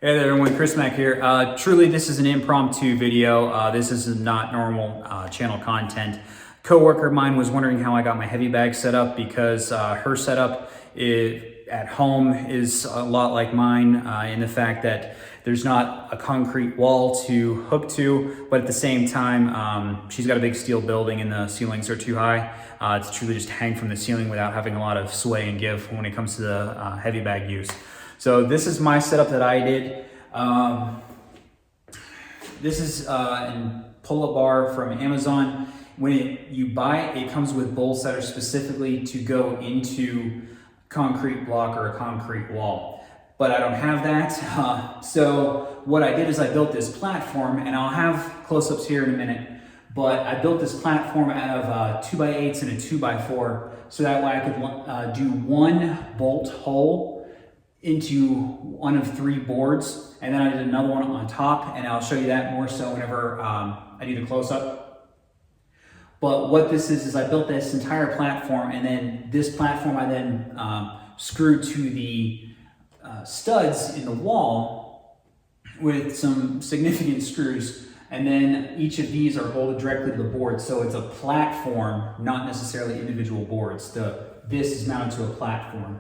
Hey there everyone, Chris Mack here. Truly this is an impromptu video. This is not normal channel content. Coworker of mine was wondering how I got my heavy bag set up because her setup at home is a lot like mine in the fact that there's not a concrete wall to hook to, but at the same time, she's got a big steel building and the ceilings are too high. It's truly just hang from the ceiling without having a lot of sway and give when it comes to the heavy bag use. So this is my setup that I did. This is a pull-up bar from Amazon. When you buy it, it comes with bolts that are specifically to go into concrete block or a concrete wall. But I don't have that. So what I did is I built this platform, and I'll have close-ups here in a minute, but I built this platform out of 2x8s and a 2x4, so that way I could do one bolt hole into one of 3 boards, and then I did another one on top, and I'll show you that more so whenever I do the close-up. But what this is I built this entire platform, and then this platform I then screwed to the studs in the wall with some significant screws, and then each of these are bolted directly to the board, so it's a platform, not necessarily individual boards. This is mounted to a platform.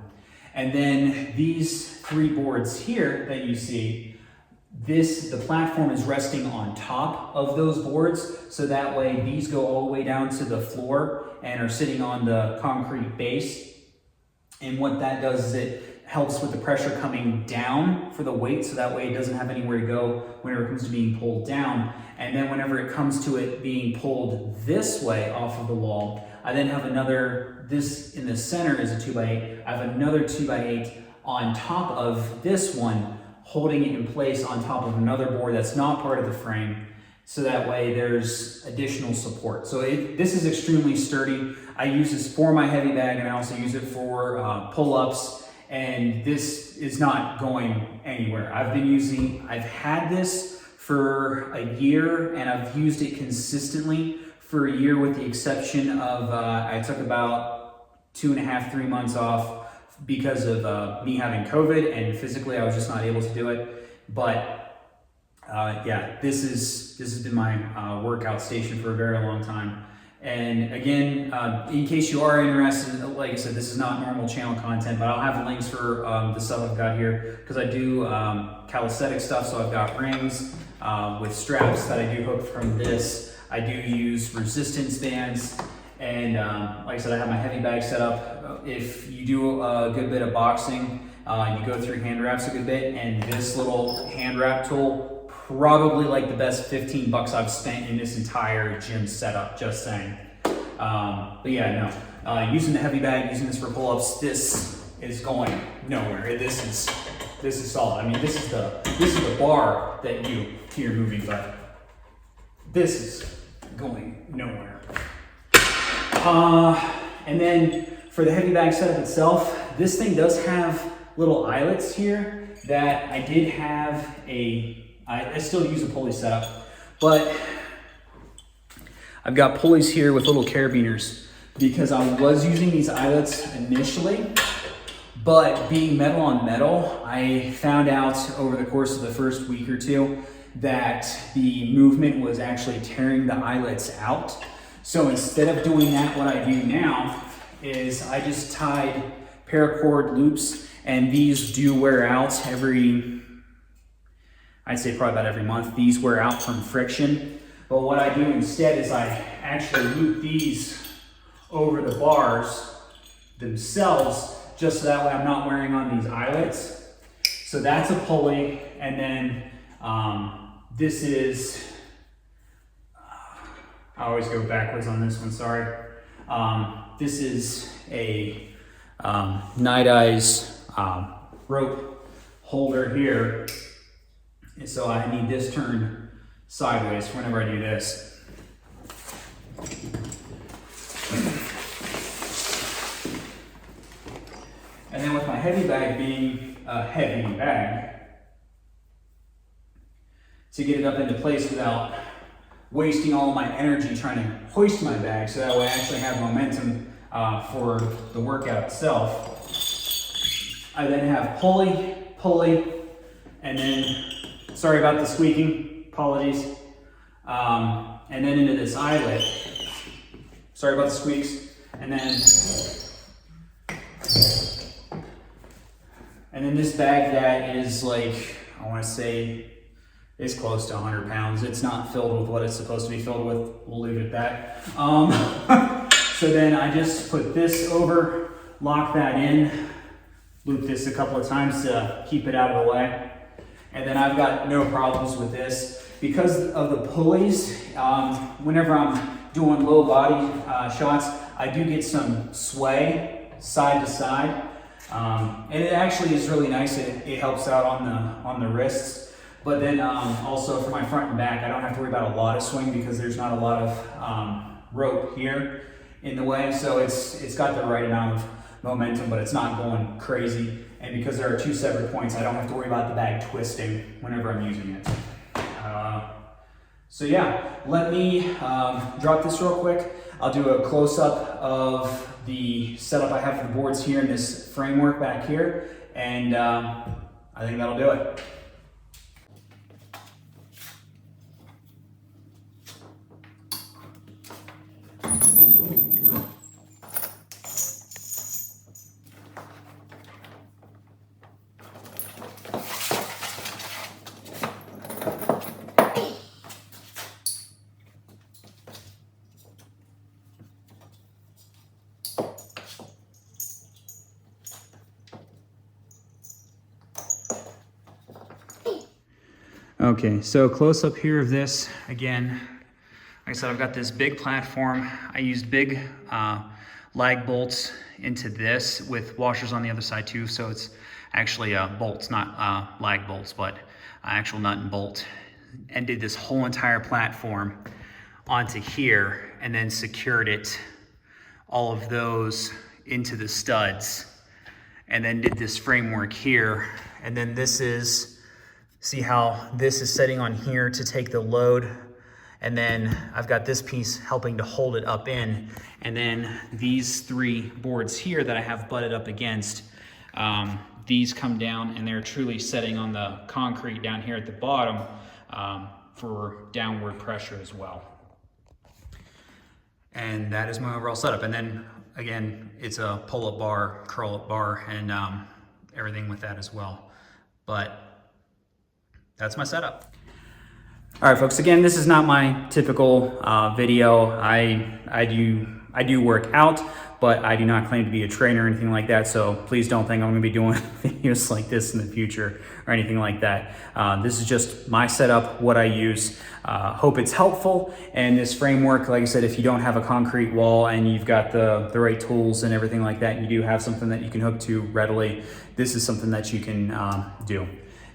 And then these 3 boards here that you see, the platform is resting on top of those boards, so that way these go all the way down to the floor and are sitting on the concrete base. And what that does is it helps with the pressure coming down for the weight, so that way it doesn't have anywhere to go whenever it comes to being pulled down. And then whenever it comes to it being pulled this way off of the wall, I then have this in the center is a 2x8. I have another 2x8 on top of this one, holding it in place on top of another board that's not part of the frame, so that way there's additional support. So this is extremely sturdy. I use this for my heavy bag, and I also use it for pull-ups, and this is not going anywhere. I've had this for a year, and I've used it consistently for a year, with the exception of I took about 2.5, 3 months off because of me having COVID, and physically I was just not able to do it. But yeah, this has been my workout station for a very long time. And again, in case you are interested, like I said, this is not normal channel content, but I'll have links for the stuff I've got here, because I do calisthenic stuff. So I've got rings with straps that I do hook from this. I do use resistance bands, and like I said, I have my heavy bag set up. If you do a good bit of boxing, you go through hand wraps a good bit, and this little hand wrap tool, probably like the best 15 bucks I've spent in this entire gym setup, just saying. But yeah, no, using the heavy bag, using this for pull-ups, this is going nowhere. This is solid. I mean, this is the bar that you hear moving, but this is going nowhere. And then for the heavy bag setup itself, this thing does have little eyelets here that I did have I still use a pulley setup, but I've got pulleys here with little carabiners because I was using these eyelets initially, but being metal on metal, I found out over the course of the first week or 2 that the movement was actually tearing the eyelets out. So instead of doing that, what I do now is I just tied paracord loops, and these do wear out I'd say probably about every month. These wear out from friction. But what I do instead is I actually loop these over the bars themselves, just so that way I'm not wearing on these eyelets. So that's a pulley, and then this is, I always go backwards on this one, sorry. This is a Night Eyes rope holder here. And so I need this turned sideways whenever I do this. And then with my heavy bag being a heavy bag, to get it up into place without wasting all my energy trying to hoist my bag, so that way I actually have momentum for the workout itself. I then have pulley, and then, sorry about the squeaking, apologies. And then into this eyelet. Sorry about the squeaks. And then this bag that is like, I want to say, is close to 100 pounds. It's not filled with what it's supposed to be filled with. We'll leave it at that. So then I just put this over, lock that in, loop this a couple of times to keep it out of the way. And then I've got no problems with this. Because of the pulleys, whenever I'm doing low body shots, I do get some sway side to side. And it actually is really nice. It helps out on the wrists. But then also for my front and back, I don't have to worry about a lot of swing because there's not a lot of rope here in the way. So it's got the right amount of momentum, but it's not going crazy. And because there are two separate points, I don't have to worry about the bag twisting whenever I'm using it. So yeah, let me drop this real quick. I'll do a close-up of the setup I have for the boards here in this framework back here, and I think that'll do it. Okay, so close up here of this, again, like I said, I've got this big platform. I used big lag bolts into this with washers on the other side too, so it's actually bolts, not lag bolts, but actual nut and bolt. And did this whole entire platform onto here and then secured it, all of those into the studs, and then did this framework here. And then this is, see how this is setting on here to take the load, and then I've got this piece helping to hold it up in, and then these three boards here that I have butted up against, these come down and they're truly setting on the concrete down here at the bottom for downward pressure as well. And that is my overall setup. And then again, it's a pull-up bar, curl-up bar, and everything with that as well. But that's my setup. All right, folks, again, this is not my typical video. I do work out, but I do not claim to be a trainer or anything like that, so please don't think I'm gonna be doing videos like this in the future or anything like that. This is just my setup, what I use. Hope it's helpful, and this framework, like I said, if you don't have a concrete wall and you've got the right tools and everything like that, and you do have something that you can hook to readily, this is something that you can do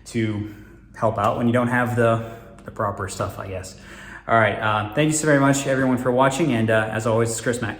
to help out when you don't have the proper stuff, I guess. All right, thank you so very much, everyone, for watching, and as always, it's Chris Mack.